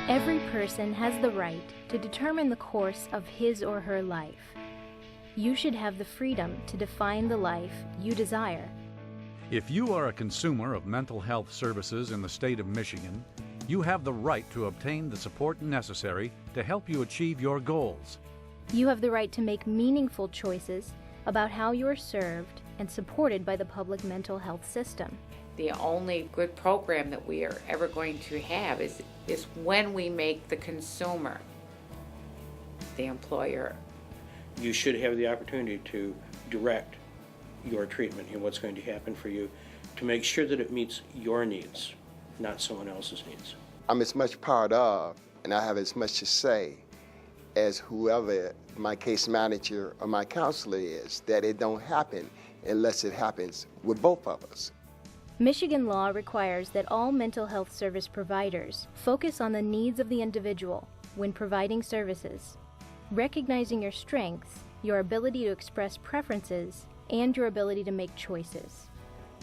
Every person has the right to determine the course of his or her life. You should have the freedom to define the life you desire. If you are a consumer of mental health services in the state of Michigan, you have the right to obtain the support necessary to help you achieve your goals. You have the right to make meaningful choices about how you are served and supported by the public mental health system. The only good program that we are ever going to have is when we make the consumer the employer. You should have the opportunity to direct your treatment and what's going to happen for you to make sure that it meets your needs, not someone else's needs. I'm as much part of, and I have as much to say as whoever my case manager or my counselor is, that it don't happen unless it happens with both of us. Michigan law requires that all mental health service providers focus on the needs of the individual when providing services, recognizing your strengths, your ability to express preferences, and your ability to make choices.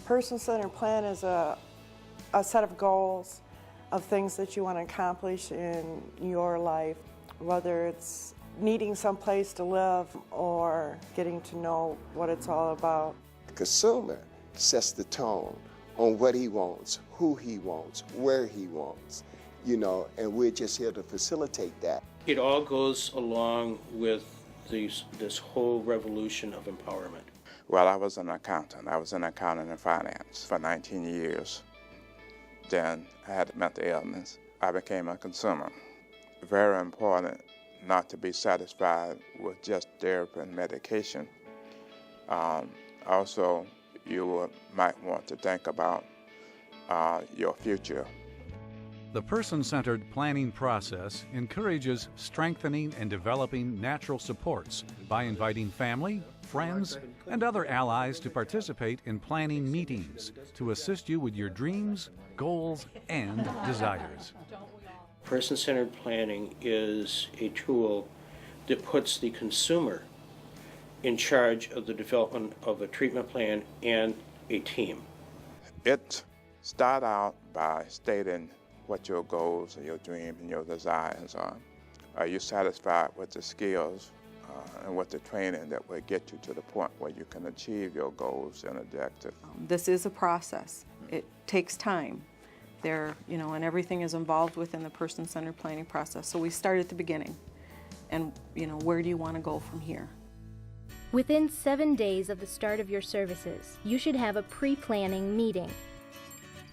Person-centered plan is a set of goals of things that you want to accomplish in your life, whether it's needing some place to live or getting to know what it's all about. The consumer sets the tone on what he wants, who he wants, where he wants, and we're just here to facilitate that. It all goes along with this whole revolution of empowerment. Well, I was an accountant. I was in accounting and finance for 19 years. Then I had mental illness. I became a consumer. Very important not to be satisfied with just therapy and medication. Also, you might want to think about your future. The person-centered planning process encourages strengthening and developing natural supports by inviting family, friends, and other allies to participate in planning meetings to assist you with your dreams, goals, and desires. Person-centered planning is a tool that puts the consumer in charge of the development of a treatment plan and a team. It starts out by stating what your goals and your dreams and your desires are. Are you satisfied with the skills and with the training that will get you to the point where you can achieve your goals and objectives? This is a process. It takes time. And everything is involved within the person-centered planning process. So we start at the beginning, and where do you want to go from here? Within 7 days of the start of your services, you should have a pre-planning meeting.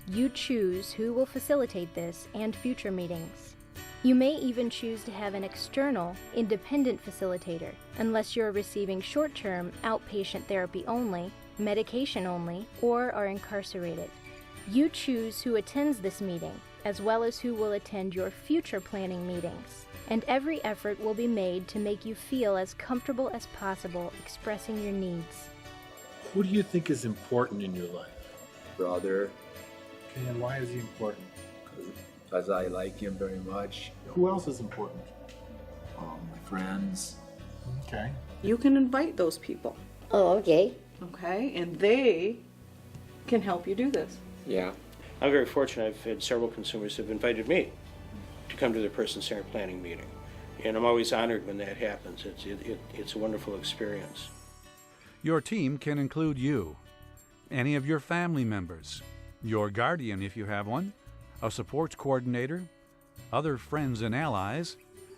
You choose who will facilitate this and future meetings. You may even choose to have an external, independent facilitator, unless you're receiving short-term outpatient therapy only, medication only, or are incarcerated. You choose who attends this meeting, as well as who will attend your future planning meetings, and every effort will be made to make you feel as comfortable as possible expressing your needs. Who do you think is important in your life? Brother. Okay, and why is he important? Because I like him very much. Who else is important? My friends. Okay. You can invite those people. Oh, okay. Okay, and they can help you do this. Yeah. I'm very fortunate. I've had several consumers who have invited me to come to their person-centered planning meeting. And I'm always honored when that happens. It's a wonderful experience. Your team can include you, any of your family members, your guardian if you have one, a support coordinator, other friends and allies,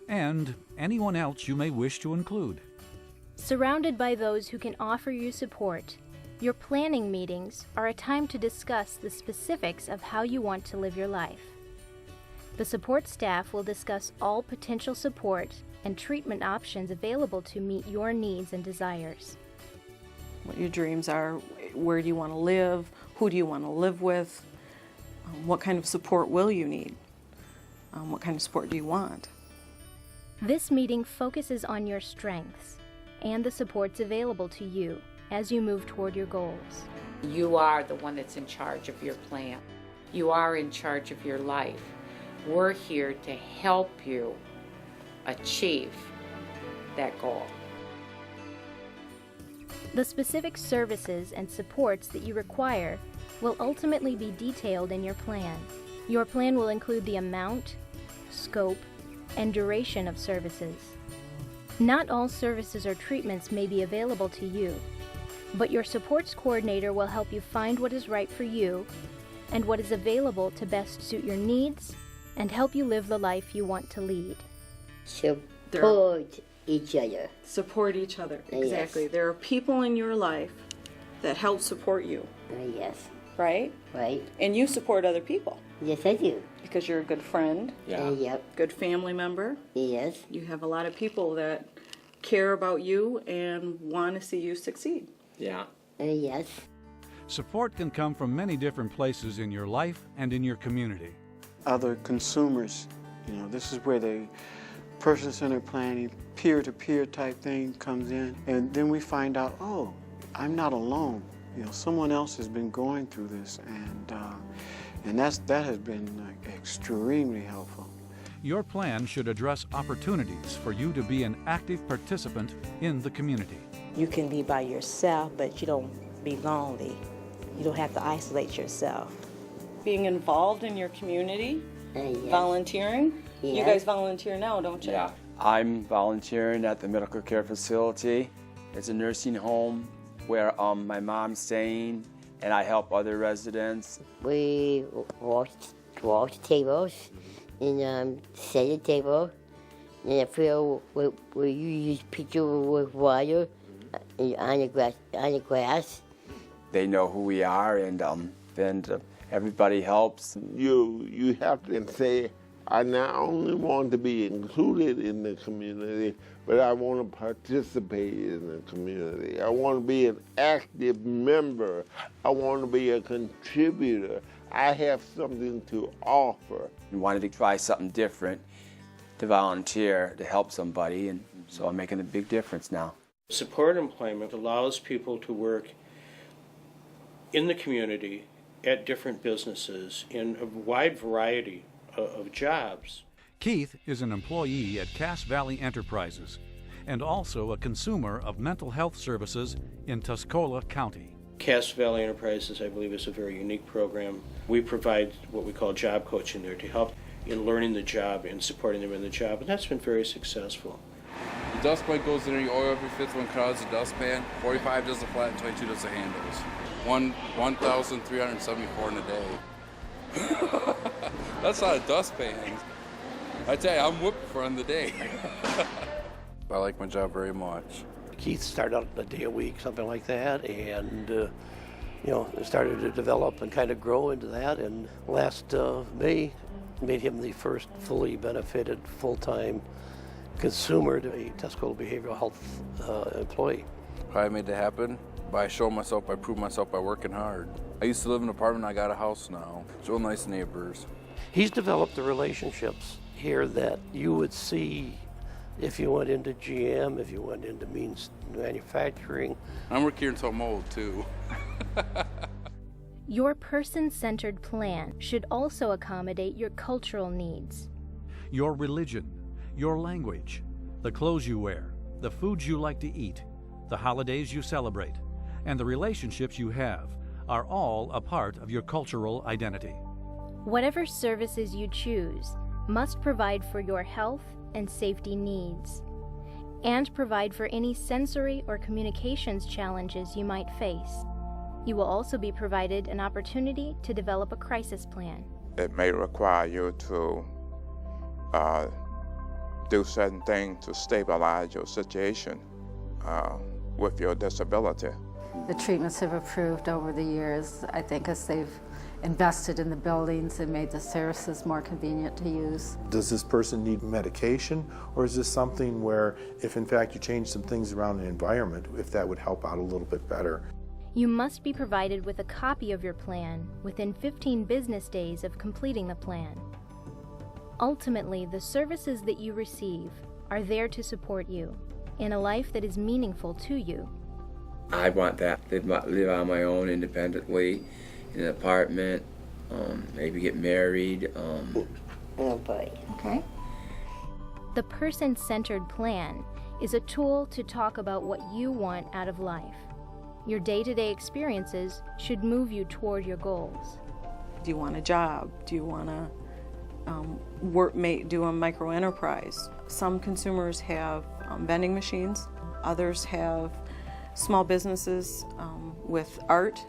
and anyone else you may wish to include. Surrounded by those who can offer you support, your planning meetings are a time to discuss the specifics of how you want to live your life. The support staff will discuss all potential support and treatment options available to meet your needs and desires. What your dreams are, where do you want to live, who do you want to live with, what kind of support will you need, what kind of support do you want. This meeting focuses on your strengths and the supports available to you as you move toward your goals. You are the one that's in charge of your plan. You are in charge of your life. We're here to help you achieve that goal. The specific services and supports that you require will ultimately be detailed in your plan. Your plan will include the amount, scope, and duration of services. Not all services or treatments may be available to you, but your supports coordinator will help you find what is right for you and what is available to best suit your needs and help you live the life you want to lead. Support each other. Support each other, Yes. exactly. There are people in your life that help support you, Yes, right? right. And you support other people Yes, I do. because you're a good friend, Yep. good family member. Yes. You have a lot of people that care about you and want to see you succeed. Yeah. Yes. Support can come from many different places in your life and in your community. Other consumers, this is where the person-centered planning, peer-to-peer type thing comes in. And then we find out, oh, I'm not alone. Someone else has been going through this, and that has been extremely helpful. Your plan should address opportunities for you to be an active participant in the community. You can be by yourself, but you don't be lonely. You don't have to isolate yourself. Being involved in your community, Yes. volunteering. You Yes. guys volunteer now, don't you? Yeah. I'm volunteering at the medical care facility. It's a nursing home where my mom's staying, and I help other residents. We wash tables and set the table. And I feel we use pitcher with water on the grass. They know who we are, and everybody helps. You have to say, I not only want to be included in the community, but I want to participate in the community. I want to be an active member. I want to be a contributor. I have something to offer. We wanted to try something different, to volunteer, to help somebody, and so I'm making a big difference now. Support employment allows people to work in the community at different businesses in a wide variety of jobs. Keith is an employee at Cass Valley Enterprises and also a consumer of mental health services in Tuscola County. Cass Valley Enterprises, I believe, is a very unique program. We provide what we call job coaching there to help in learning the job and supporting them in the job, and that's been very successful. The dustpan goes in there, you oil every fifth one, cut out the dustpan. 45 does the flat and 22 does the handles. 1,374 in a day. That's not a dustpan. I tell you, I'm whooped for on the day. I like my job very much. Keith started out a day a week, something like that, and started to develop and kind of grow into that. And last May made him the first fully benefited full-time consumer to a Tuscola Behavioral Health employee. How I made that happen? By showing myself, by proving myself, by working hard. I used to live in an apartment, I got a house now. It's real nice neighbors. He's developed the relationships here that you would see if you went into GM, if you went into Means Manufacturing. I'm working here until I'm old, too. Your person-centered plan should also accommodate your cultural needs. Your religion, your language, the clothes you wear, the foods you like to eat, the holidays you celebrate, and the relationships you have are all a part of your cultural identity. Whatever services you choose must provide for your health and safety needs, and provide for any sensory or communications challenges you might face. You will also be provided an opportunity to develop a crisis plan. It may require you to do certain things to stabilize your situation with your disability. The treatments have improved over the years, I think, as they've invested in the buildings and made the services more convenient to use. Does this person need medication, or is this something where if in fact you change some things around the environment, if that would help out a little bit better? You must be provided with a copy of your plan within 15 business days of completing the plan. Ultimately, the services that you receive are there to support you in a life that is meaningful to you. I want that, live on my own independently, in an apartment, maybe get married. Oh boy. Okay. The person-centered plan is a tool to talk about what you want out of life. Your day-to-day experiences should move you toward your goals. Do you want a job? Do you want to do a micro enterprise. Some consumers have vending machines, others have small businesses with art.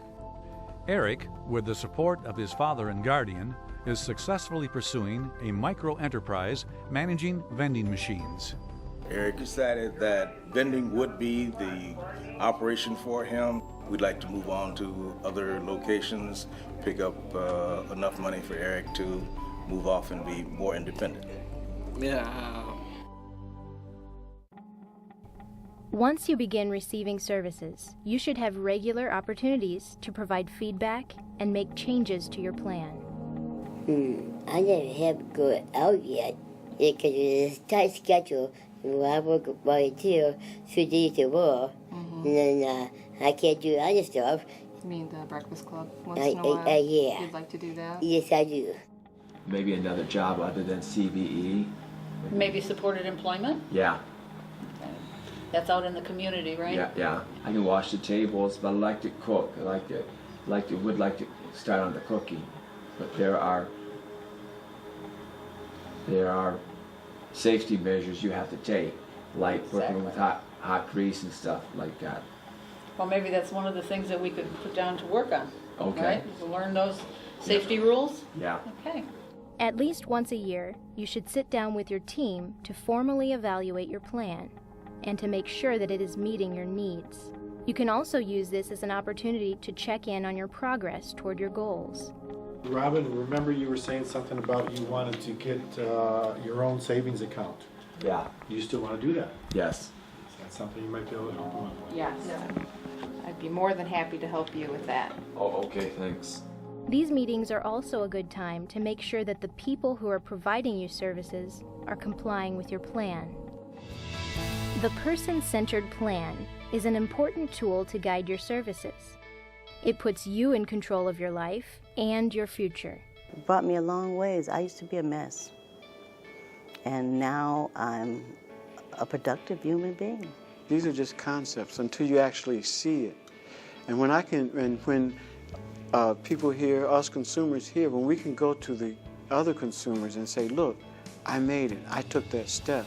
Eric, with the support of his father and guardian, is successfully pursuing a micro-enterprise managing vending machines. Eric decided that vending would be the operation for him. We'd like to move on to other locations, pick up enough money for Eric to move off and be more independent. Yeah. Once you begin receiving services, you should have regular opportunities to provide feedback and make changes to your plan. I never have gone out yet because it's a tight schedule. I work volunteer 3 days a week, and then I can't do other stuff. You mean the Breakfast Club once in a while? Yeah. You'd like to do that? Yes, I do. Maybe another job other than CVE. Maybe supported employment? Yeah. That's out in the community, right? Yeah. I can wash the tables, but I like to cook. I would like to start on the cooking, but there are safety measures you have to take, like working with hot grease and stuff like that. Well, maybe that's one of the things that we could put down to work on. Okay. Right? To learn those safety rules? Yeah. Okay. At least once a year, you should sit down with your team to formally evaluate your plan and to make sure that it is meeting your needs. You can also use this as an opportunity to check in on your progress toward your goals. Robin, remember you were saying something about you wanted to get your own savings account. Yeah. You still want to do that? Yes. Is that something you might be able to do? Yes. I'd be more than happy to help you with that. Oh, okay, thanks. These meetings are also a good time to make sure that the people who are providing you services are complying with your plan. The person-centered plan is an important tool to guide your services. It puts you in control of your life and your future. It brought me a long ways. I used to be a mess. And now I'm a productive human being. These are just concepts until you actually see it. And when people hear, us consumers hear, when we can go to the other consumers and say, look, I made it, I took that step.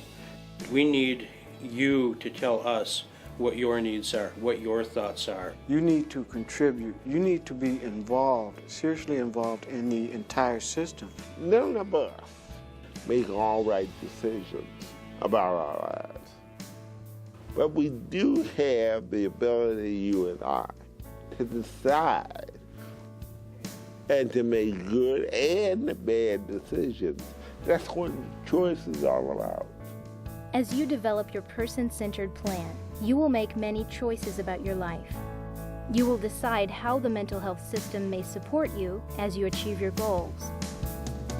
We need you to tell us what your needs are, what your thoughts are. You need to contribute. You need to be involved, seriously involved in the entire system. None of us make all right decisions about our lives. But we do have the ability, you and I, to decide and to make good and bad decisions. That's what choice is all about. As you develop your person-centered plan, you will make many choices about your life. You will decide how the mental health system may support you as you achieve your goals.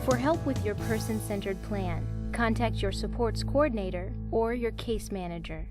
For help with your person-centered plan, contact your supports coordinator or your case manager.